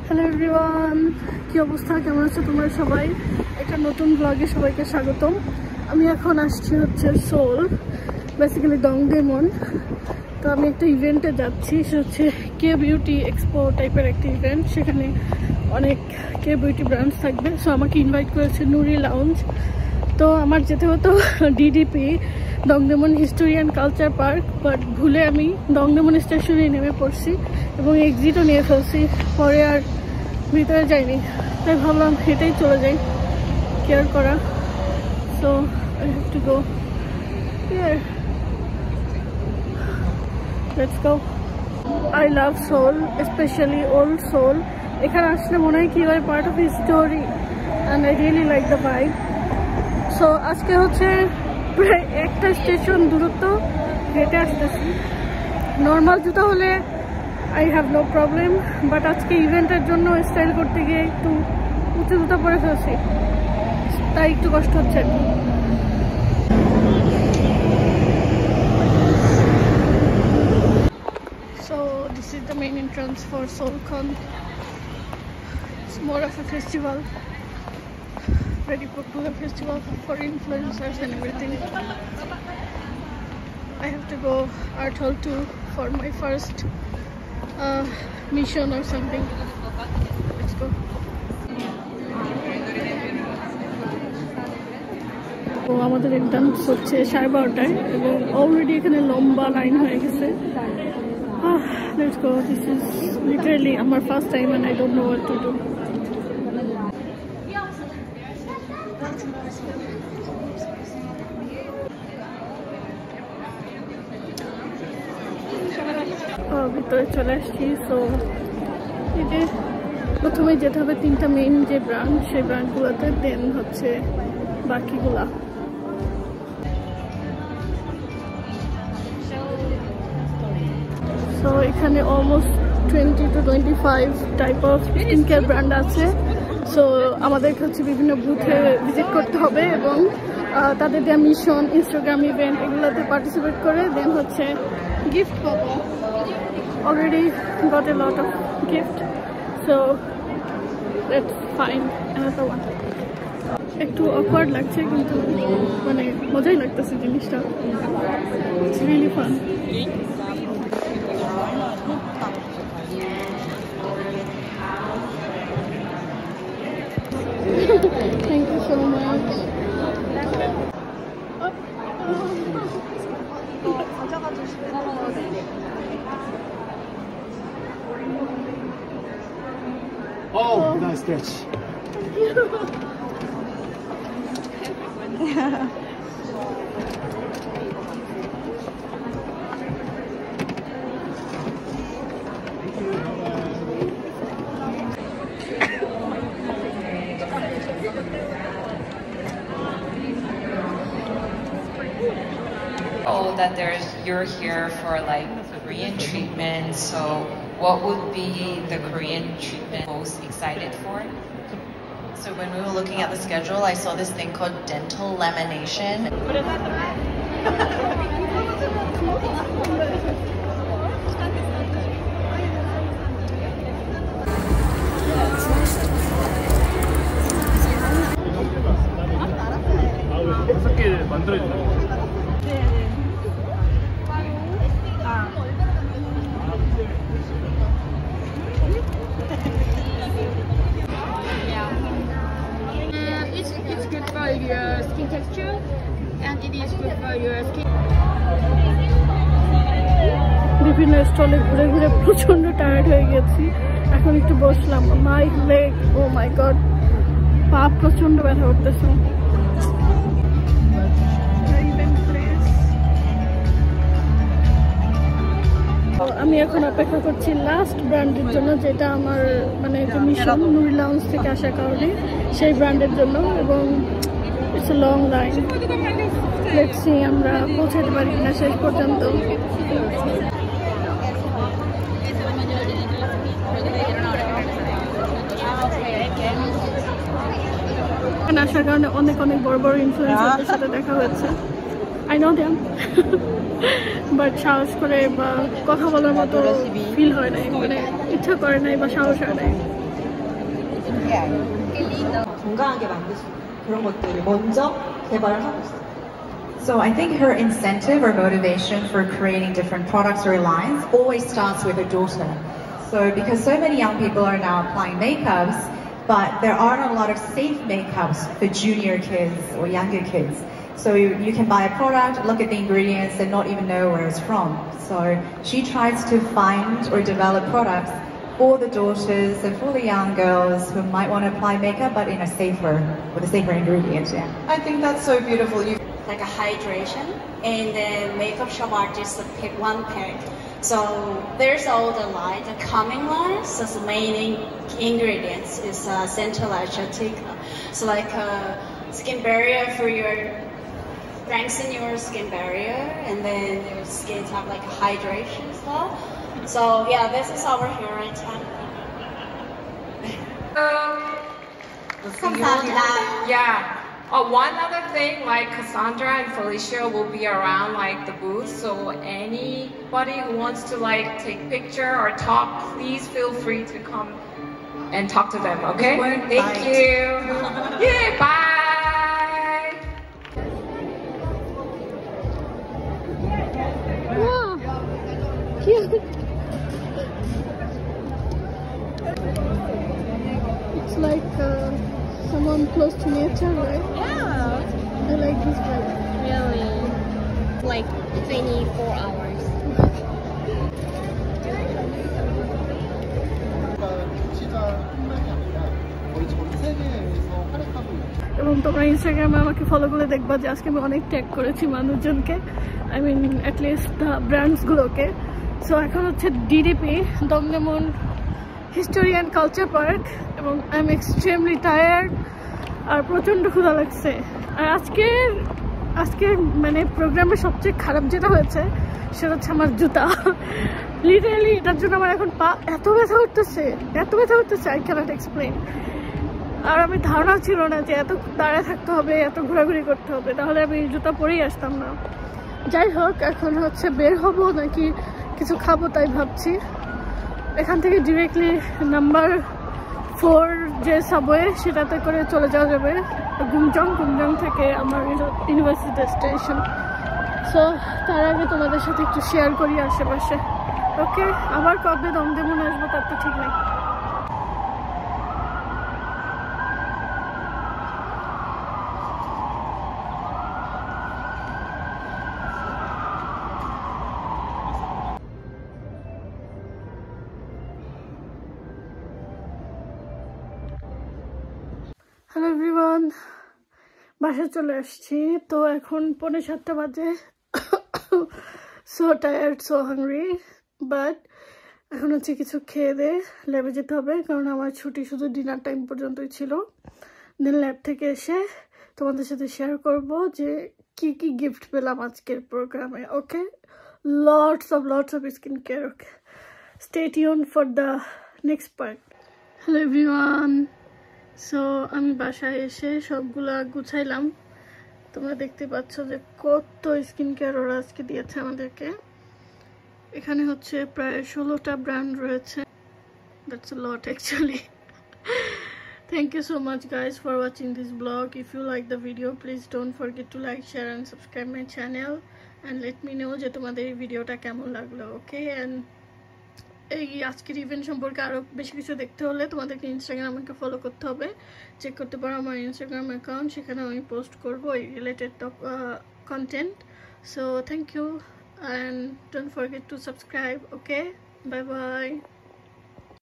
Hello everyone, কি অবস্থা, কেমন আছো তোমরা সবাই? একটা নতুন ব্লগে সবাইকে স্বাগতম। আমি এখন আসছি হচ্ছে সোল, বেসিক্যালি দংডেমন। তো আমি একটা ইভেন্টে যাচ্ছি, সে হচ্ছে কে বিউটি এক্সপো টাইপের একটা ইভেন্ট। সেখানে অনেক কে বিউটি ব্র্যান্ডস থাকবে। সো আমাকে ইনভাইট করেছে নুরি লাউঞ্জ। তো আমার যেতে হতো DDP, Dongdaemun history and culture park, but ভুলে আমি দংডেমন স্টেশনে নেমে পড়ছি এবং এক্সিটও নিয়ে ফেলছি। পরে আর ভিতরে যাইনি, তাই ভাবলাম হেঁটেই চলে যাই, কেয়ার করা। So I have to go here. Let's go. I love soul, specially old soul. এখানে আসলে মনে হয় কি হয়, part of history, and I really like the vibe. So আজকে হচ্ছে প্রায় একটা স্টেশন দূরত্ব হেঁটে আসতেছি। নর্মাল জুতা হলে I have no problem, but আজকে ইভেন্টের জন্য স্টাইল করতে গিয়ে একটু উঁচু জুতা পরে ফেলছি, তাই একটু কষ্ট হচ্ছে। So this is the main entrance for SoulCon. It's more of a festival, very popular festival for influencers and everything. I have to go Art Hall 2 for my first mission or something. Let's go. তো আমাদের entrance হচ্ছে 12:30টায় এবং already এখানে লম্বা line হয়ে গেছে। Let's go. This is literally our first time and I don't know what to do. ভিতরে চলে আসছি। সো এই যে প্রথমে যেতে হবে 3টা মেইন যে ব্র্যান্ড, সেই ব্র্যান্ডগুলোতে, দেন হচ্ছে বাকিগুলা। সো এখানে almost 20 to 25 type of skin care brand আছে। সো আমাদেরকে হচ্ছে বিভিন্ন বুথে ভিজিট করতে হবে এবং তাদের দেওয়া মিশন, ইনস্টাগ্রাম ইভেন্ট, এগুলোতে পার্টিসিপেট করে দেন হচ্ছে গিফট পাবো। Already got a lot of gift, so let's find another one. একটু অকওয়ার্ড লাগছে কিন্তু মানে মজাই লাগতেছে জিনিসটা। It's really fun. Thank you so much. Oh, nice catch. Thank you. That you're here for like Korean treatment, so what would be the Korean treatment most excited for? So when we were looking at the schedule, I saw this thing called dental lamination. It's good for your skin texture and it is good for your skin. বিভিন্ন স্টলে ঘুরে ঘুরে প্রচন্ড tired হয়ে গেছি। এখন একটু বসলাম। My leg, O my god, পা প্রচন্ড ব্যথা করতেছে। আমি এখন অপেক্ষা করছি লাস্ট ব্র্যান্ডের জন্য, যেটা আমার মানে মিশন নুরি লাউঞ্জ থেকে আসার কারণে, সেই ব্র্যান্ডের জন্য। এবং it's a long line. Let's see আমরা পৌঁছাতে পারি কিনা শেষ পর্যন্ত। এখানে আসার কারণে অনেক অনেক বড় বড় ইনফ্লুয়েন্সারদের সাথে দেখা হয়েছে। I know them, but সাহস করে বা কথা বলার মতো ফিল হয় নাই, মানে ইচ্ছা করে নাই বা সাহস হয় নাই। 건강하게 만들 수 있는 그런 것들을 먼저 개발을 하고 있어요. So I think her incentive or motivation for creating different products or lines always starts with her daughter. So because so many young people are now applying makeups, but there aren't a lot of safe makeups for junior kids or younger kids. So you can buy a product, look at the ingredients and not even know where it's from. So she tries to find or develop products for the daughters and for the young girls who might want to apply makeup but in a safer, with a safer ingredient. Yeah. I think that's so beautiful. Like a hydration, and then makeup shop artists pick one pick. So there's all the line, the common ones. So the main ingredients is centralized Chatica. So like skin barrier for your strengthen your skin barrier, and then your skin have like a hydration as well. So yeah, this is our hair right now. Yeah. One other thing, like Cassandra and Felicia will be around like the booth, so anybody who wants to like take picture or talk, please feel free to come and talk to them, okay? Thank you. Yeah, bye. Wow, cute. It's like someone close to nature, right? Yeah. I like this vibe. Really? Like 24 hours. এবং তোমরা ইনস্টাগ্রামে আমাকে follow করে দেখবা যে আজকে আমি অনেক ট্যাগ করেছি মানুষজনকে, আই মিন অ্যাটলিস্ট দ্য ব্র্যান্ডসগুলোকে। সো এখন হচ্ছে DDP Dongdaemun history and culture park, এবং আই এম এক্সট্রিমলি টায়ার্ড আর প্রচণ্ড ক্ষুধা লাগছে। আর আজকের মানে প্রোগ্রামে সবচেয়ে খারাপ যেটা হয়েছে সেটা হচ্ছে আমার জুতা। লিটারালি এটার জন্য আমার এখন পা এত ব্যথা করতেছে আই ক্যানট এক্সপ্লেন। আর আমি ধারণা ছিল না যে এত দাঁড়ায় থাকতে হবে, এত ঘোরাঘুরি করতে হবে, তাহলে আমি জুতা পরেই আসতাম না। যাই হোক, এখন হচ্ছে বের হব নাকি কিছু খাবো তাই ভাবছি। এখান থেকে ডিরেক্টলি নাম্বার 4 যে সাবওয়ে সেটাতে করে চলে যাওয়া যাবে গুমজং থেকে আমার ইউনিভার্সিটি ডেস্টিনেশন। সো তার আগে তোমাদের সাথে একটু শেয়ার করি আশেপাশে। ওকে, আবার কবে দমদমন আসবো তার তো ঠিক নেই। হ্যালো এভরিওয়ান, বাসায় চলে আসছি। তো এখন 6:45 বাজে। So tired, so hungry, but এখন হচ্ছে কিছু খেয়ে দিয়ে ল্যাবে যেতে হবে, কারণ আমার ছুটি শুধু ডিনার টাইম পর্যন্তই ছিল। দেন ল্যাব থেকে এসে তোমাদের সাথে শেয়ার করব যে কি কি গিফট পেলাম আজকের প্রোগ্রামে। Okay, lots of skin care. Okay, stay tune for the next part. Hello everyone, so আমি বাসায় এসে সবগুলা গুছাইলাম। তোমরা দেখতে পাচ্ছ যে কত স্কিন কেয়ার ওরা আজকে দিয়েছে আমাদেরকে। এখানে হচ্ছে প্রায় 16টা ব্র্যান্ড রয়েছে। That's a lot actually. Thank you so much guys for watching this vlog. If you like the video, please don't forget to like, share and subscribe my channel, and let me know যে তোমাদের এই ভিডিওটা কেমন লাগলো। ওকে, and এই আজকের event সম্পর্কে আরও বেশি কিছু দেখতে হলে তোমাদেরকে ইনস্টাগ্রামকে ফলো করতে হবে। চেক করতে পারো আমার ইনস্টাগ্রাম অ্যাকাউন্ট, সেখানে আমি পোস্ট করবো এই related content. So thank you, and don't forget to subscribe. Okay, bye bye.